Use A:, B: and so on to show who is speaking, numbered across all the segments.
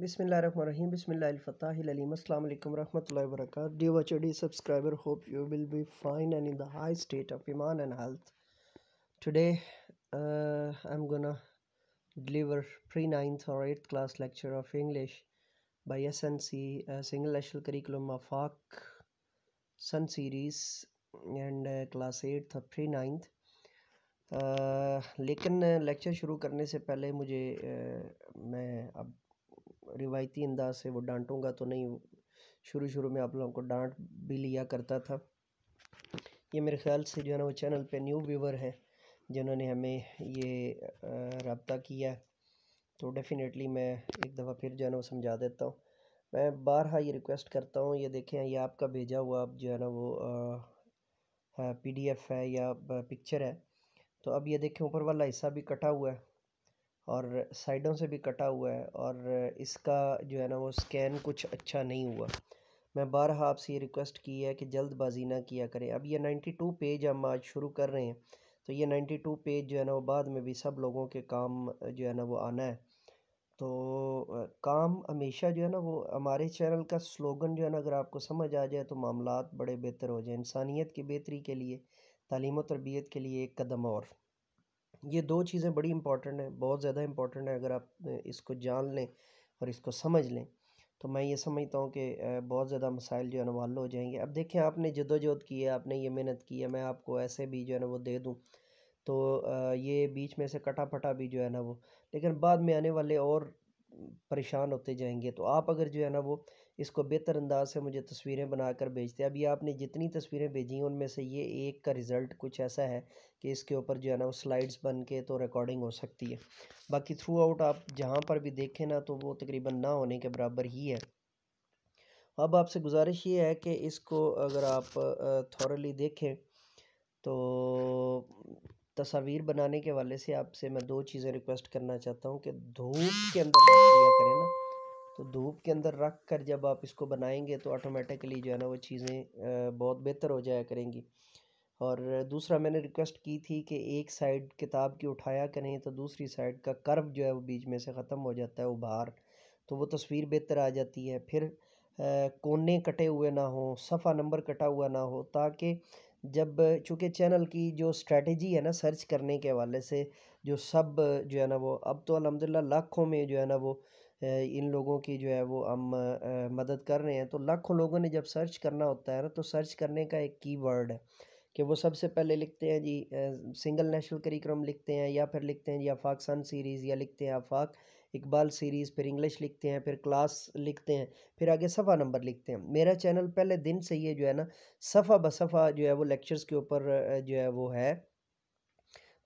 A: Bismillahirrahmanirrahim. Bismillahirrahmanirrahim. Assalamu alaikum warahmatullahi wabarakatuh. Dear watcher, dear subscriber, hope you will be fine and in the high state of iman and health. Today, I'm gonna deliver pre-9th or 8th class lecture of English by SNC, Single National Curriculum of AFAQ Sun Series and class 8th और pre-9th. लेकिन lecture शुरू करने से पहले मुझे मैं अब रिवायती अंदाज से वो डांटूंगा तो नहीं, शुरू में आप लोगों को डांट भी लिया करता था। ये मेरे ख्याल से जो है ना वो चैनल पे न्यू व्यूवर हैं जिन्होंने हमें ये रब्ता किया है, तो डेफिनेटली मैं एक दफ़ा फिर जो है ना वो समझा देता हूँ। मैं बारहा ये रिक्वेस्ट करता हूँ, ये देखें ये आपका भेजा हुआ अब जो है ना वो PDF है या पिक्चर है। तो अब ये देखें ऊपर वाला हिस्सा भी कटा हुआ है और साइडों से भी कटा हुआ है और इसका जो है ना वो स्कैन कुछ अच्छा नहीं हुआ। मैं बारहा आपसे ये रिक्वेस्ट की है कि जल्दबाजी ना किया करें। अब ये 92 पेज हम आज शुरू कर रहे हैं, तो ये 92 पेज जो है ना वो बाद में भी सब लोगों के काम जो है ना वो आना है। तो काम हमेशा जो है ना वो हमारे चैनल का स्लोगन जो है ना अगर आपको समझ आ जाए तो मामलात बड़े बेहतर हो जाए। इंसानियत की बेहतरी के लिए, तालीम और तरबियत के लिए एक कदम और। ये दो चीज़ें बड़ी इंपॉर्टेंट हैं, बहुत ज़्यादा इंपॉर्टेंट है। अगर आप इसको जान लें और इसको समझ लें तो मैं ये समझता हूँ कि बहुत ज़्यादा मसाइल जो है ना वो हल हो जाएंगे। अब देखें आपने जद्दोजहद की है, आपने ये मेहनत की है, मैं आपको ऐसे भी जो है ना वो दे दूँ तो ये बीच में से कटा फटा भी जो है ना वो, लेकिन बाद में आने वाले और परेशान होते जाएंगे। तो आप अगर जो है ना वो इसको बेहतर अंदाज से मुझे तस्वीरें बनाकर भेजते हैं। अभी आपने जितनी तस्वीरें भेजी हैं उनमें से ये एक का रिज़ल्ट कुछ ऐसा है कि इसके ऊपर जो है ना वो स्लाइड्स बन के तो रिकॉर्डिंग हो सकती है। बाकी थ्रू आउट आप जहाँ पर भी देखें ना तो वो तकरीबन ना होने के बराबर ही है। अब आपसे गुजारिश ये है कि इसको अगर आप थॉरली देखें तो तस्वीर बनाने के वाले से आपसे मैं दो चीज़ें रिक्वेस्ट करना चाहता हूँ कि धूप के अंदर रख लिया करें ना। तो धूप के अंदर रख कर जब आप इसको बनाएंगे तो ऑटोमेटिकली जो है ना वो चीज़ें बहुत बेहतर हो जाया करेंगी। और दूसरा मैंने रिक्वेस्ट की थी कि एक साइड किताब की उठाया करें तो दूसरी साइड का कर्व जो है वो बीच में से ख़त्म हो जाता है उभार, तो वो तस्वीर बेहतर आ जाती है। फिर कोने कटे हुए ना हो, सफ़ा नंबर कटा हुआ ना हो, ताकि जब चूँकि चैनल की जो स्ट्रेटजी है ना सर्च करने के हवाले से, जो सब जो है ना वो अब तो अल्हम्दुलिल्लाह लाखों में जो है ना वो इन लोगों की जो है वो हम मदद कर रहे हैं। तो लाखों लोगों ने जब सर्च करना होता है ना तो सर्च करने का एक कीवर्ड है कि वो सबसे पहले लिखते हैं जी सिंगल नेशनल करिकुलम लिखते हैं, या फिर लिखते हैं जी आफाक सन सीरीज़, या लिखते हैं आफाक इकबाल सीरीज़, फिर इंग्लिश लिखते हैं, फिर क्लास लिखते हैं, फिर आगे सफ़ा नंबर लिखते हैं। मेरा चैनल पहले दिन से ये जो है ना सफ़ा ब सफ़ा जो है वो लेक्चर्स के ऊपर जो है वो है।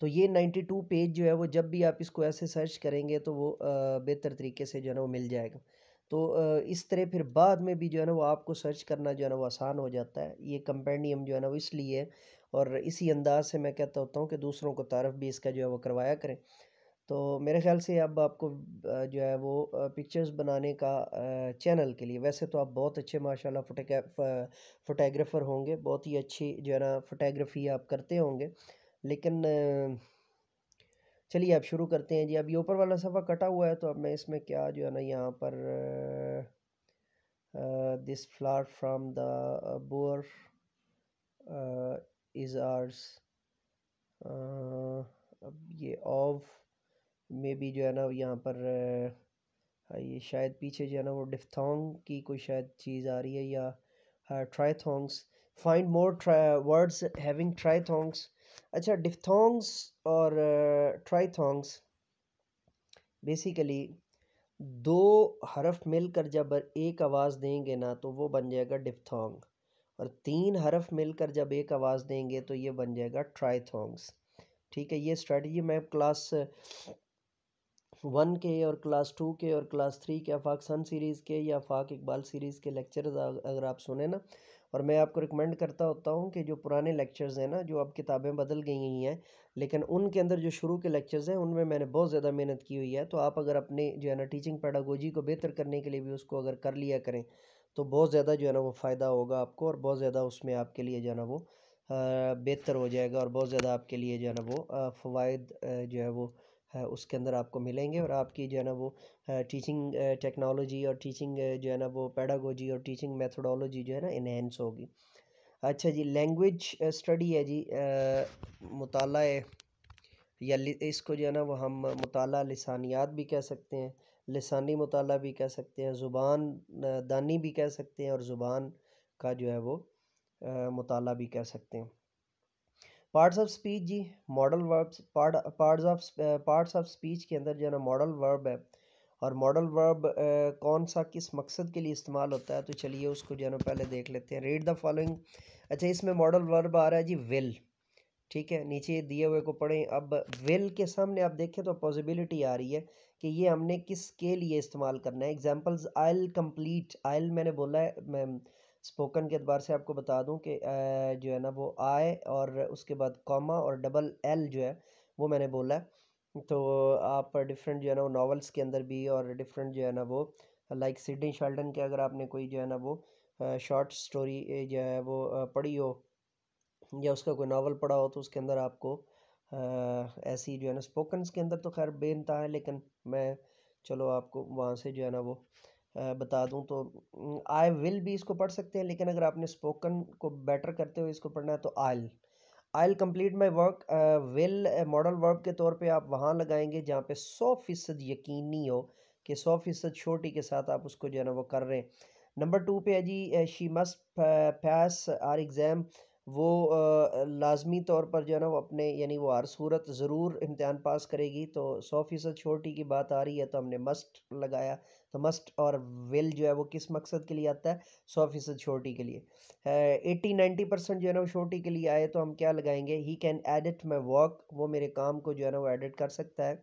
A: तो ये 92 पेज जो है वो जब भी आप इसको ऐसे सर्च करेंगे तो वो बेहतर तरीके से जो है ना वो मिल जाएगा। तो इस तरह फिर बाद में भी जो है ना वो आपको सर्च करना जो है ना वो आसान हो जाता है। ये कंपेंडियम जो है ना वो इसलिए है, और इसी अंदाज से मैं कहता होता हूँ कि दूसरों को तारफ़ भी इसका जो है वो करवाया करें। तो मेरे ख़्याल से अब आपको जो है वो पिक्चर्स बनाने का चैनल के लिए, वैसे तो आप बहुत अच्छे माशाल्लाह फ़ोटोग्राफ़र होंगे, बहुत ही अच्छी जो है ना फ़ोटोग्राफ़ी आप करते होंगे, लेकिन चलिए अब शुरू करते हैं जी। अब ये ऊपर वाला सफ़ा कटा हुआ है तो अब मैं इसमें क्या जो है ना यहाँ पर this flower from the bore is ours, अब ये ऑफ में भी जो है ना यहाँ पर ये शायद पीछे जो है ना वो डिफ्थोंग की कोई शायद चीज़ आ रही है, या ट्राइथोंग्स, फाइंड मोर वर्ड्स हैविंग ट्राइथोंग्स। अच्छा, डिफ्थोंग्स और ट्राइथोंग्स बेसिकली दो हरफ मिलकर जब एक आवाज़ देंगे ना तो वो बन जाएगा डिफ्थोंग, और तीन हरफ मिलकर जब एक आवाज़ देंगे तो ये बन जाएगा ट्राइथोंग्स। ठीक है, ये स्ट्रेटजी मैं क्लास 1 के और क्लास 2 के और क्लास 3 के आफाक सन सीरीज़ के या आफाक इकबाल सीरीज़ के लेक्चर्स अगर आप सुने ना, और मैं आपको रिकमेंड करता होता हूँ कि जो पुराने लेक्चर्स हैं ना, जो अब किताबें बदल गई हैं लेकिन उनके अंदर जो शुरू के लेक्चर्स हैं उनमें मैंने बहुत ज़्यादा मेहनत की हुई है। तो आप अगर अपने जो है ना टीचिंग पेडागोजी को बेहतर करने के लिए भी उसको अगर कर लिया करें तो बहुत ज़्यादा जो है ना वो फ़ायदा होगा आपको, और बहुत ज़्यादा उसमें आपके लिए जो है ना वो बेहतर हो जाएगा, और बहुत ज़्यादा आपके लिए जो है ना वो फ़वाइद जो है वो उसके अंदर आपको मिलेंगे और आपकी जो है ना वो टीचिंग टेक्नोलॉजी और टीचिंग जो है ना वो पेडागोजी और टीचिंग मेथोडोलॉजी जो है ना इन्हेंस होगी। अच्छा जी, लैंग्वेज स्टडी है जी, मुताला या इसको जो है ना वो हम मुताला लिसानियात भी कह सकते हैं, लिसानी मुताला भी कह सकते हैं, ज़ुबान दानी भी कह सकते हैं और ज़ुबान का जो है वो मुताला भी कह सकते हैं। पार्ट्स ऑफ स्पीच जी, modal verbs, parts of speech के अंदर जो है ना मॉडल वर्ब है और मॉडल वर्ब कौन सा किस मकसद के लिए इस्तेमाल होता है, तो चलिए उसको जो है ना पहले देख लेते हैं। Read the following. अच्छा, इसमें मॉडल वर्ब आ रहा है जी विल, ठीक है, नीचे दिए हुए को पढ़ें। अब विल के सामने आप देखें तो पॉसिबिलिटी आ रही है कि ये हमने किसके लिए इस्तेमाल करना है। एग्जांपल्स, आइल कंप्लीट, आइल मैंने बोला है, मैं स्पोकन के अतबार से आपको बता दूं कि जो है ना वो आई और उसके बाद कॉमा और डबल एल जो है वो मैंने बोला है। तो आप डिफरेंट जो है ना वो नॉवेल्स के अंदर भी और डिफरेंट जो है ना वो लाइक सिडनी शेल्डन के अगर आपने कोई जो है ना वो शॉर्ट स्टोरी जो है वो पढ़ी हो या उसका कोई नावल पढ़ा हो तो उसके अंदर आपको ऐसी जो है ना स्पोकन्स के अंदर तो खैर बेनता है, लेकिन मैं चलो आपको वहाँ से जो है ना वो बता दूँ तो आई विल भी इसको पढ़ सकते हैं, लेकिन अगर आपने स्पोकन को बेटर करते हुए इसको पढ़ना है तो I'll complete my work. Will modal verb के तौर पे आप वहाँ लगाएंगे जहाँ पे 100% यकीनी हो कि 100% श्योरिटी के साथ आप उसको जो है ना वो कर रहे हैं। नंबर 2 पे है जी, she must pass our exam, वो लाजमी तौर पर जो है ना वो अपने यानी वो हर सूरत ज़रूर इम्तिहान पास करेगी, तो 100% श्योरिटी की बात आ रही है तो हमने मस्ट लगाया। तो मस्ट और विल जो है वो किस मकसद के लिए आता है, 100% श्योरिटी के लिए। 80-90% जो है ना वो श्योरिटी के लिए आए तो हम क्या लगाएंगे, he can edit my work, वो मेरे काम को जो है ना वो एडिट कर सकता है,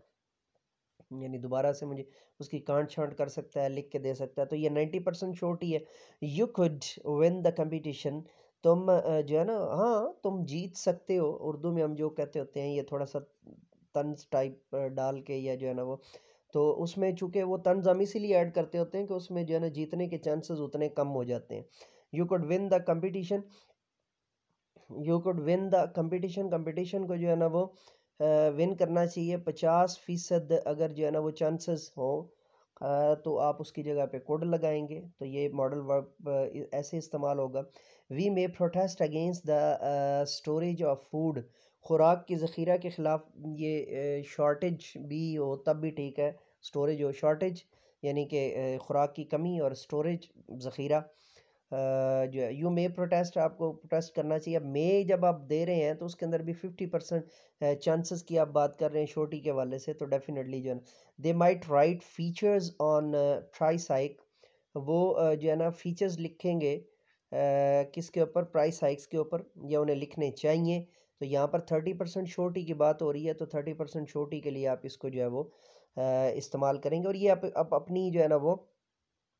A: यानी दोबारा से मुझे उसकी कांट छांट कर सकता है, लिख के दे सकता है, तो ये 90% श्योरिटी है। You could win the competition, तुम जो है ना, हाँ तुम जीत सकते हो, उर्दू में हम जो कहते होते हैं ये थोड़ा सा तंज टाइप डाल के या जो है ना वो, तो उसमें चूंकि वो तंज हम इसीलिए ऐड करते होते हैं कि उसमें जो है ना जीतने के चांसेस उतने कम हो जाते हैं। You could win the competition, you could win the competition, competition को जो है ना वो विन करना चाहिए। 50% अगर जो है ना वो चांसेस हो तो आप उसकी जगह पे कुड लगाएंगे, तो ये मॉडल वर्ब ऐसे इस्तेमाल होगा। We may protest against the storage of food, खुराक की ज़ख़ीरा के ख़िलाफ़, ये शॉर्टेज भी हो तब भी ठीक है, स्टोरेज हो, शॉर्टेज यानी कि खुराक की कमी और स्टोरेज ज़ख़ीरा जो है। यू मे प्रोटेस्ट, आपको प्रोटेस्ट करना चाहिए। अब मे जब आप दे रहे हैं तो उसके अंदर भी 50% चांसेस की आप बात कर रहे हैं श्योरिटी के हवाले से, तो डेफिनेटली जो है ना they might right features on price hike, वो जो है ना फीचर्स लिखेंगे किसके ऊपर, प्राइस हाइक्स के ऊपर, या उन्हें लिखने चाहिए। तो यहाँ पर 30% श्योरिटी की बात हो रही है, तो 30% श्योरिटी के लिए आप इसको जो है वो इस्तेमाल करेंगे। और ये आप अपनी जो है ना वो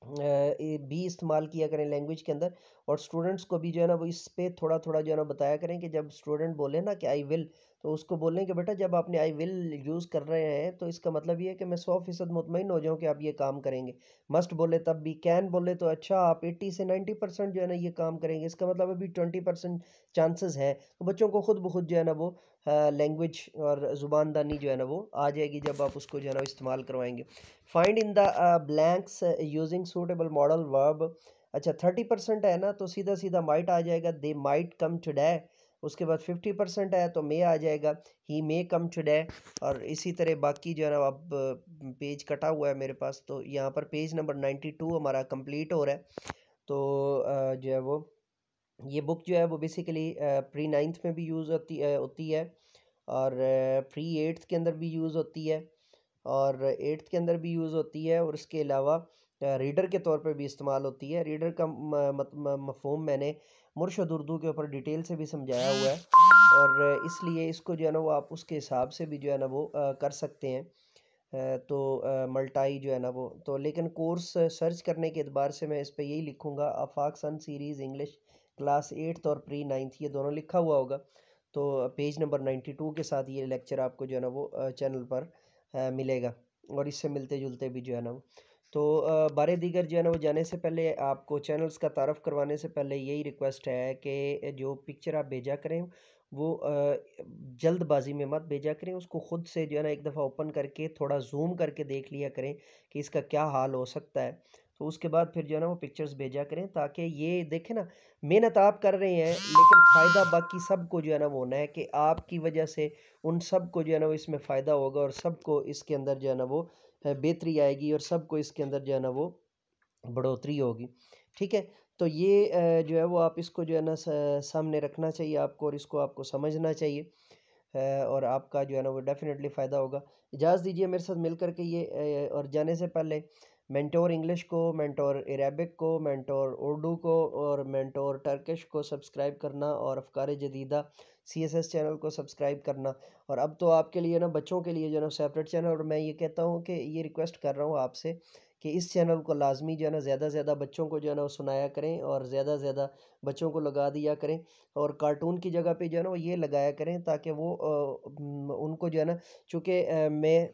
A: भी इस्तेमाल किया करें लैंग्वेज के अंदर, और स्टूडेंट्स को भी जो है ना वो इस पे थोड़ा थोड़ा जो है ना बताया करें कि जब स्टूडेंट बोले ना कि आई विल, तो उसको बोलें कि बेटा जब आपने आई विल यूज़ कर रहे हैं तो इसका मतलब ये है कि मैं 100% मुतमईन हो जाऊं कि आप ये काम करेंगे। मस्ट बोले तब भी, कैन बोले तो अच्छा आप 80 से 90% जो है ना ये काम करेंगे, इसका मतलब अभी 20% चांसेस है। तो बच्चों को खुद ब खुद जो है ना वो लैंग्वेज और ज़ुबानदानी जो है ना वो आ जाएगी जब आप उसको जो है ना इस्तेमाल करवाएंगे। Find in the blanks using suitable modal verb. अच्छा, 30% है ना तो सीधा सीधा माइट आ जाएगा, दे माइट कम टुडे। उसके बाद 50% है तो मे आ जाएगा, ही मे कम टुडे। और इसी तरह बाकी जो है ना, अब पेज कटा हुआ है मेरे पास, तो यहाँ पर पेज नंबर 92 हमारा कंप्लीट हो रहा है। तो जो है वो ये बुक जो है वो बेसिकली प्री 9th में भी यूज़ होती है और प्री 8th के अंदर भी यूज़ होती है और 8th के अंदर भी यूज़ होती है, और इसके अलावा रीडर के तौर पे भी इस्तेमाल होती है। रीडर का मफ़हूम मैंने मुर्शद उर्दू के ऊपर डिटेल से भी समझाया हुआ है, और इसलिए इसको जो है ना वो आप उसके हिसाब से भी जो है ना वो कर सकते हैं। तो मल्टाई जो है ना वो तो, लेकिन कोर्स सर्च करने के एतबार से मैं इस पे यही लिखूँगा, Afaq son series English class 8th और प्री 9th, ये दोनों लिखा हुआ होगा। तो पेज नंबर 92 के साथ ये लेक्चर आपको जो है ना वो चैनल पर मिलेगा, और इससे मिलते जुलते भी जो है ना वो। तो बारे दीगर जो है ना वो जाने से पहले आपको चैनल्स का तारफ़ करवाने से पहले यही रिक्वेस्ट है कि जो पिक्चर आप भेजा करें वो जल्दबाजी में मत भेजा करें, उसको खुद से जो है ना एक दफ़ा ओपन करके थोड़ा ज़ूम करके देख लिया करें कि इसका क्या हाल हो सकता है। तो उसके बाद फिर जो है ना वो पिक्चर्स भेजा करें, ताकि ये देखें ना, मेहनत आप कर रहे हैं लेकिन फ़ायदा बाकी सबको जो है ना वो होना है कि आपकी वजह से उन सबको जो है ना वो इसमें फ़ायदा होगा और सबको इसके अंदर जो है ना वो बेहतरी आएगी और सबको इसके अंदर जो है ना वो बढ़ोतरी होगी। ठीक है? तो ये जो है वो आप इसको जो है ना सामने रखना चाहिए आपको और इसको आपको समझना चाहिए। और आपका जो है ना वो डेफ़िनेटली फ़ायदा होगा। इजाज़त दीजिए मेरे साथ मिल कर के ये और जाने से पहले मेंटोर इंग्लिश को, मेंटोर अरेबिक को, मेंटोर उर्दू को और मेंटोर टर्किश को सब्सक्राइब करना और अफ़कार जदीदा सीएसएस चैनल को सब्सक्राइब करना। और अब तो आपके लिए ना बच्चों के लिए जो है ना सेपरेट चैनल, और मैं ये कहता हूँ कि ये रिक्वेस्ट कर रहा हूँ आपसे कि इस चैनल को लाज़मी जो है ना ज़्यादा से ज़्यादा बच्चों को जो है ना वो सुनाया करें और ज़्यादा से ज़्यादा बच्चों को लगा दिया करें। और कार्टून की जगह पे जो है ना वो ये लगाया करें ताकि वो उनको जो है ना, चूँकि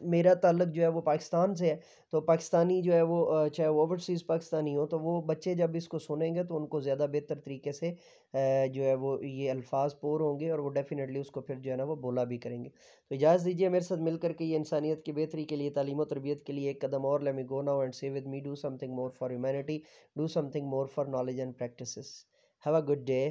A: मेरा ताल्लुक जो है वो पाकिस्तान से है, तो पाकिस्तानी जो है वो चाहे वो ओवरसीज़ पाकिस्तानी हो, तो वो बच्चे जब इसको सुनेंगे तो उनको ज़्यादा बेहतर तरीके से जो है वो ये अल्फ़ाज़ पोर होंगे और वो डेफ़िनेटली उसको फिर जो है ना वो बोला भी करेंगे। तो इजाज़त दीजिए मेरे साथ मिल कर के ये इंसानियत की बेहतरी के लिए, तालीम और तरबियत के लिए एक कदम और, let me go now and say with me, do something more for humanity, do something more for knowledge and practices. Have a good day.